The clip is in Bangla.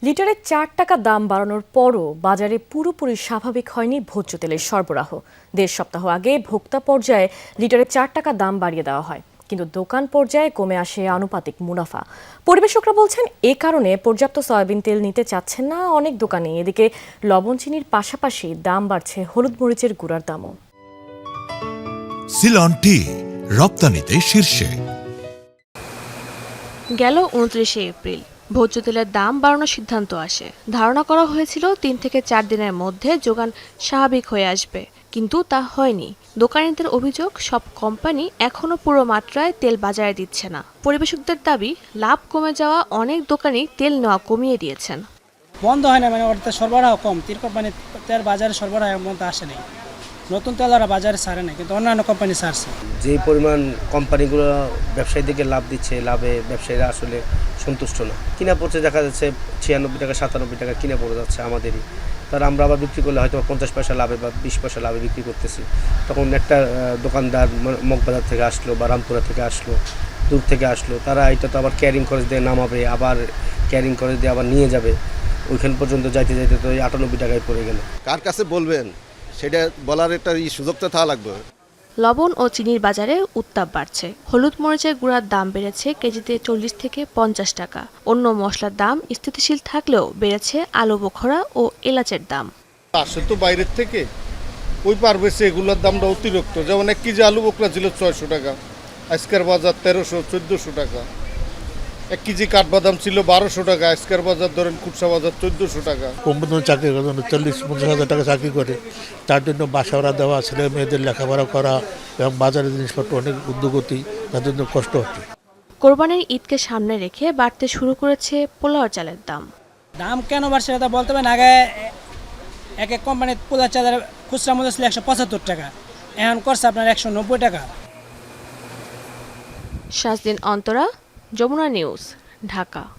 লিটারে ৪ টাকা দাম বাড়ানোর পরও বাজারে পুরোপুরি স্বাভাবিক হয়নি ভোজ্য তেলের সরবরাহ। ১.৫ সপ্তাহ আগে ভোক্তা পর্যায়ে লিটারে ৪ টাকা দাম বাড়িয়ে দেওয়া হয়, কিন্তু দোকান পর্যায়ে কমে আসে আনুপাতিক মুনাফা। পরিবেশকরা বলছেন এ কারণে পর্যাপ্ত সয়াবিন তেল নিতে চাচ্ছেন না অনেক দোকানে। এদিকে লবণ চিনির পাশাপাশি দাম বাড়ছে হলুদ মরিচের গুঁড়ার দামও। সিলন টি রপ্তানিতে শীর্ষে। গেল ২৯শে এপ্রিল ভোজ্য তেলের দাম বাড়ানোর সিদ্ধান্ত আসে। ধারণা করা হয়েছিল ৩ থেকে ৪ দিনের মধ্যে যোগান স্বাভাবিক হয়ে আসবে, কিন্তু তা হয়নি। দোকানীদের অভিযোগ, সব কোম্পানি এখনো পুরো মাত্রায় তেল বাজারে দিচ্ছে না। পরিবেশকদের দাবি, লাভ কমে যাওয়া অনেক দোকানি তেল নেওয়া কমিয়ে দিয়েছেন। বন্ধ হয় না, ওটা সরবরাহ কম। তিন কোম্পানি তেল বাজারে সরবরাহের মধ্যে আসে নাই। নতুন তেল ওরা বাজারে ছাড়ে না, কিন্তু অন্যান্য কোম্পানি ছাড়ছে। যে পরিমাণ কোম্পানিগুলো ব্যবসায়ীদেরকে লাভ দিচ্ছে, লাভে ব্যবসায়ীরা আসলে সন্তুষ্ট না। কিনা পড়ছে দেখা যাচ্ছে ৯৬ টাকা ৯৭ টাকা কিনা পড়ে যাচ্ছে আমাদেরই। তার আমরা আবার বিক্রি করলে হয়তো ৫০ পয়সা লাভে বা ২০ পয়সা লাভে বিক্রি করতেছি। তখন একটা দোকানদার মগবাজার থেকে আসলো বা রামপুরা থেকে আসলো, দূর থেকে আসলো, তারা এটা তো আবার ক্যারিং খরচ দিয়ে নামাবে, আবার ক্যারিং খরচ দিয়ে আবার নিয়ে যাবে। ওইখান পর্যন্ত যাইতে যাইতে তো ৯৮ টাকায় পড়ে গেল। কার কাছে বলবেন সেটা বলার একটা সুযোগটা থাকা লাগবে। লবণ ও চিনির বাজারে উত্তাপ বাড়ছে। হলুদ মরিচের গুঁড়ার দাম বেড়েছে কেজিতে ৪০ থেকে ৫০ টাকা। অন্য মশলার দাম স্থিতিশীল থাকলেও বেড়েছে আলু বোখরা ও এলাচের দাম। আসে তো বাইরের থেকে, ওই পারবে এগুলোর দামটা অতিরিক্ত। যেমন ১ কেজি আলু বোখরা ছিল ৬০০ টাকা, আজকের বাজার ১৩০০ ১৪০০ টাকা। ১ কেজি কাঠবাদাম ছিল ১২০০ টাকা, আজকের বাজার ধরেন খুচরা বাজার ১৪০০ টাকা। কোম্পানি চাকরি করে ৪০-৫০ হাজার টাকা চাকরি করে, তার জন্য বাসা ভাড়া দেওয়া, ছেলে মেয়েদের লেখাপড়া করা এবং বাজারের জিনিসপত্র অনেক ঊর্ধ্বগতি, তার জন্য কষ্ট হচ্ছে। কোরবানির ঈদকে সামনে রেখে বাড়তে শুরু করেছে পোলাও চালের দাম। দাম কেন বাড়ছে সেটা বলতে পারেন। আগে এক কোম্পানির পোলা চালের খুচরা মূল্য ছিল ১৭৫ টাকা, এখন করছে আপনার ১৯০ টাকা। শাজদিন অন্তরা, যমুনা নিউজ, ঢাকা।